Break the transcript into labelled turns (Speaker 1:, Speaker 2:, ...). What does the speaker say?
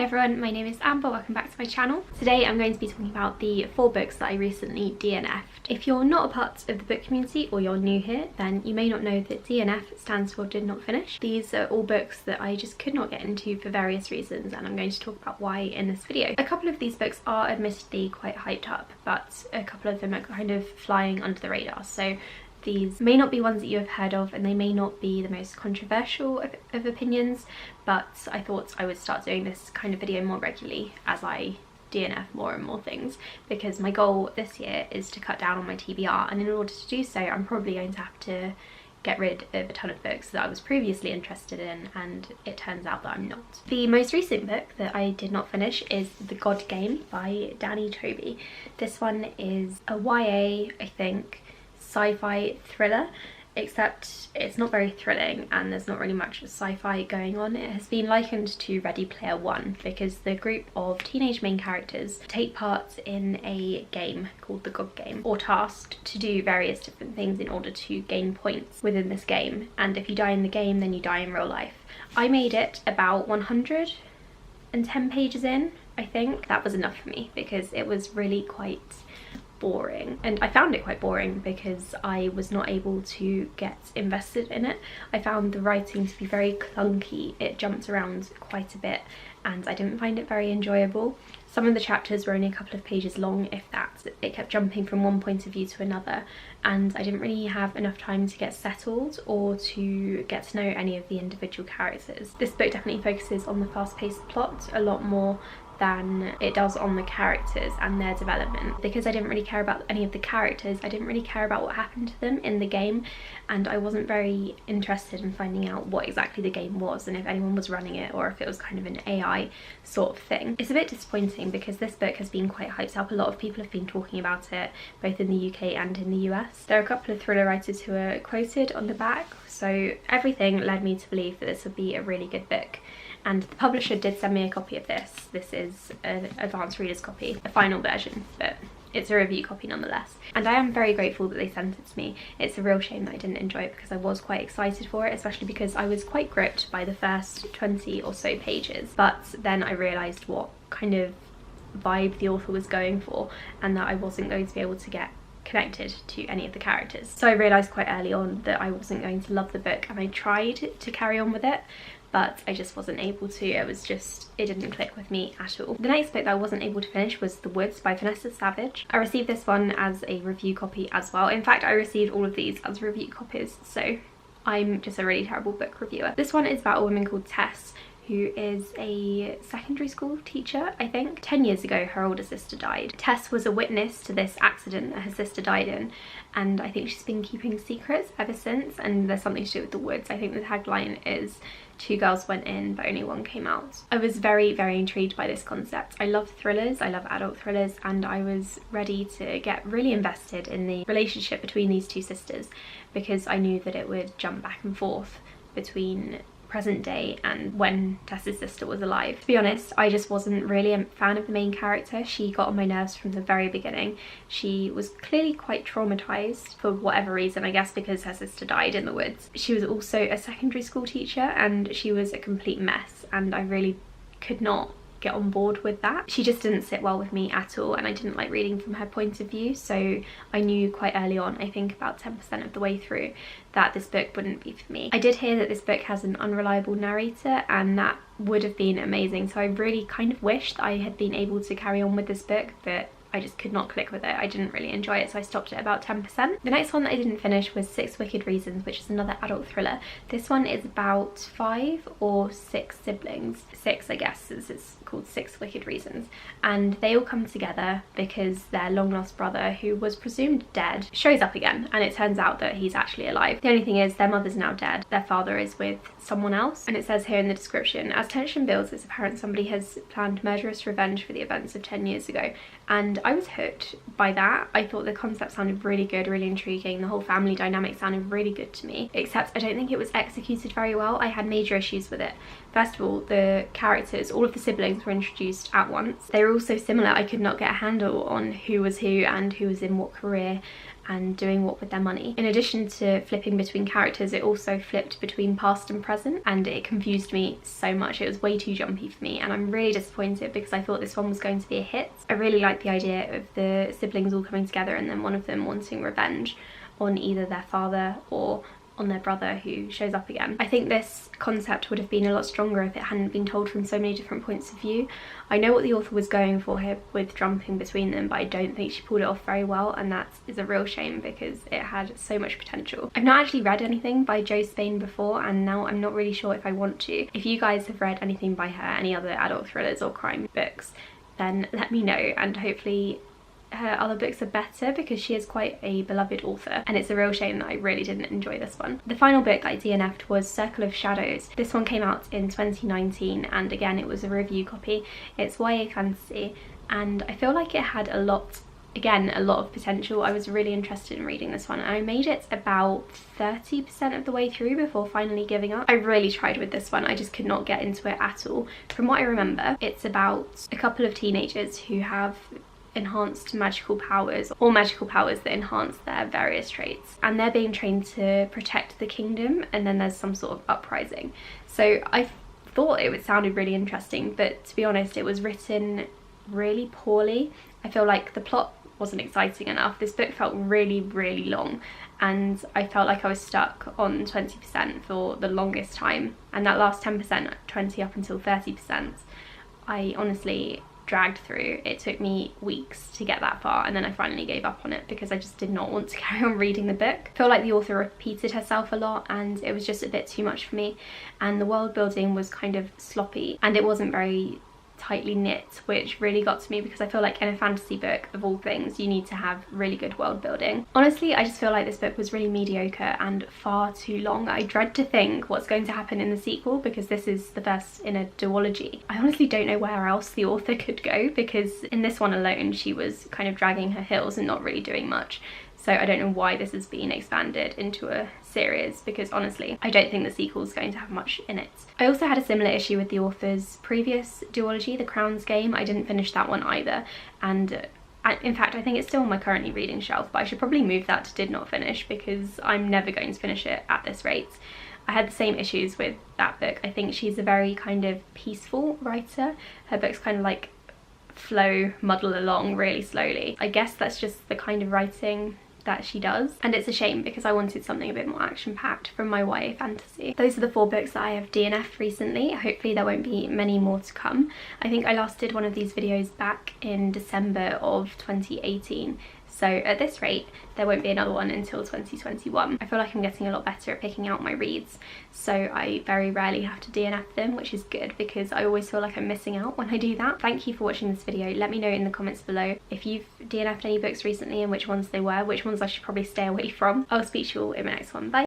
Speaker 1: everyone, my name is Amber, welcome back to my channel. Today I'm going to be talking about the 4 books that I recently DNF'd. If you're not a part of the book community or you're new here, then you may not know that DNF stands for Did Not Finish. These are all books that I just could not get into for various reasons, and I'm going to talk about why in this video. A couple of these books are admittedly quite hyped up, but a couple of them are kind of flying under the radar. So these may not be ones that you have heard of, and they may not be the most controversial of opinions, but I thought I would start doing this kind of video more regularly as I DNF more and more things, because my goal this year is to cut down on my TBR, and in order to do so I'm probably going to have to get rid of a ton of books that I was previously interested in, and it turns out that I'm not. The most recent book that I did not finish is The God Game by Danny Toby. This one is a YA, I think, sci-fi thriller, except it's not very thrilling and there's not really much sci-fi going on. It has been likened to Ready Player One because the group of teenage main characters take part in a game called the God Game, or tasked to do various different things in order to gain points within this game, and if you die in the game then you die in real life. I made it about 110 pages in, I think. That was enough for me because it was really quite boring, and I found it quite boring because I was not able to get invested in it. I found the writing to be very clunky, it jumped around quite a bit and I didn't find it very enjoyable. Some of the chapters were only a couple of pages long, if that. It kept jumping from one point of view to another, and I didn't really have enough time to get settled or to get to know any of the individual characters. This book definitely focuses on the fast-paced plot a lot more than it does on the characters and their development. Because I didn't really care about any of the characters, I didn't really care about what happened to them in the game, and I wasn't very interested in finding out what exactly the game was and if anyone was running it or if it was kind of an AI sort of thing. It's a bit disappointing because this book has been quite hyped up. A lot of people have been talking about it both in the UK and in the US. There are a couple of thriller writers who are quoted on the back, so everything led me to believe that this would be a really good book. And the publisher did send me a copy of this. This is an advanced reader's copy, a final version, but it's a review copy nonetheless. And I am very grateful that they sent it to me. It's a real shame that I didn't enjoy it because I was quite excited for it, especially because I was quite gripped by the first 20 or so pages. But then I realised what kind of vibe the author was going for, and that I wasn't going to be able to get connected to any of the characters. So I realised quite early on that I wasn't going to love the book, and I tried to carry on with it, but I just wasn't able to. It didn't click with me at all. The next book that I wasn't able to finish was The Woods by Vanessa Savage. I received this one as a review copy as well. In fact, I received all of these as review copies, so I'm just a really terrible book reviewer. This one is about a woman called Tess, who is a secondary school teacher, I think. 10 years ago, her older sister died. Tess was a witness to this accident that her sister died in, and I think she's been keeping secrets ever since, and there's something to do with the woods. I think the tagline is 2 girls went in, but only 1 came out. I was very, very intrigued by this concept. I love thrillers, I love adult thrillers, and I was ready to get really invested in the relationship between these 2 sisters because I knew that it would jump back and forth between present day and when Tess's sister was alive. To be honest, I just wasn't really a fan of the main character. She got on my nerves from the very beginning. She was clearly quite traumatized for whatever reason, I guess because her sister died in the woods. She was also a secondary school teacher and she was a complete mess, and I really could not get on board with that. She just didn't sit well with me at all, and I didn't like reading from her point of view, so I knew quite early on, I think about 10% of the way through, that this book wouldn't be for me. I did hear that this book has an unreliable narrator, and that would have been amazing, so I really kind of wished I had been able to carry on with this book, but I just could not click with it. I didn't really enjoy it, so I stopped at about 10%. The next one that I didn't finish was 6 Wicked Reasons, which is another adult thriller. This one is about 5 or 6 siblings. 6, I guess, as it's called 6 Wicked Reasons. And they all come together because their long-lost brother, who was presumed dead, shows up again, and it turns out that he's actually alive. The only thing is their mother's now dead. Their father is with someone else. And it says here in the description, as tension builds, it's apparent somebody has planned murderous revenge for the events of 10 years ago. And I was hooked by that. I thought the concept sounded really good, really intriguing. The whole family dynamic sounded really good to me, except I don't think it was executed very well. I had major issues with it. First of all, the characters, all of the siblings were introduced at once. They were all so similar, I could not get a handle on who was who and who was in what career, and doing what with their money. In addition to flipping between characters, it also flipped between past and present, and it confused me so much. It was way too jumpy for me, and I'm really disappointed because I thought this one was going to be a hit. I really like the idea of the siblings all coming together and then one of them wanting revenge on either their father or on their brother who shows up again. I think this concept would have been a lot stronger if it hadn't been told from so many different points of view. I know what the author was going for here with jumping between them, but I don't think she pulled it off very well, and that is a real shame because it had so much potential. I've not actually read anything by Jo Spain before, and now I'm not really sure if I want to. If you guys have read anything by her, any other adult thrillers or crime books, then let me know, and hopefully her other books are better because she is quite a beloved author, and it's a real shame that I really didn't enjoy this one. The final book I DNF'd was Circle of Shadows. This one came out in 2019, and again it was a review copy. It's YA fantasy, and I feel like it had a lot of potential. I was really interested in reading this one, and I made it about 30% of the way through before finally giving up. I really tried with this one, I just could not get into it at all. From what I remember, it's about a couple of teenagers who have enhanced magical powers, or magical powers that enhance their various traits, and they're being trained to protect the kingdom, and then there's some sort of uprising. So I thought it sounded really interesting, but to be honest it was written really poorly. I feel like the plot wasn't exciting enough. This book felt really long, and I felt like I was stuck on 20% for the longest time, and that last 10%, 20 up until 30%, I honestly dragged through. It took me weeks to get that far, and then I finally gave up on it because I just did not want to carry on reading the book. I feel like the author repeated herself a lot, and it was just a bit too much for me, and the world building was kind of sloppy, and it wasn't very tightly knit, which really got to me because I feel like in a fantasy book, of all things, you need to have really good world building. Honestly, I just feel like this book was really mediocre and far too long. I dread to think what's going to happen in the sequel because this is the first in a duology. I honestly don't know where else the author could go, because in this one alone she was kind of dragging her heels and not really doing much. So I don't know why this has been expanded into a series, because honestly I don't think the sequel is going to have much in it. I also had a similar issue with the author's previous duology, The Crown's Game. I didn't finish that one either, and in fact I think it's still on my currently reading shelf, but I should probably move that to did not finish because I'm never going to finish it at this rate. I had the same issues with that book. I think she's a very kind of peaceful writer. Her books kind of like muddle along really slowly. I guess that's just the kind of writing that she does, and it's a shame because I wanted something a bit more action-packed from my YA fantasy. Those are the 4 books that I have DNF'd recently. Hopefully there won't be many more to come. I think I last did one of these videos back in December of 2018, so at this rate there won't be another one until 2021. I feel like I'm getting a lot better at picking out my reads, so I very rarely have to DNF them, which is good because I always feel like I'm missing out when I do that. Thank you for watching this video. Let me know in the comments below if you've DNF'd any books recently and which ones they were, which ones I should probably stay away from. I'll speak to you all in my next one. Bye!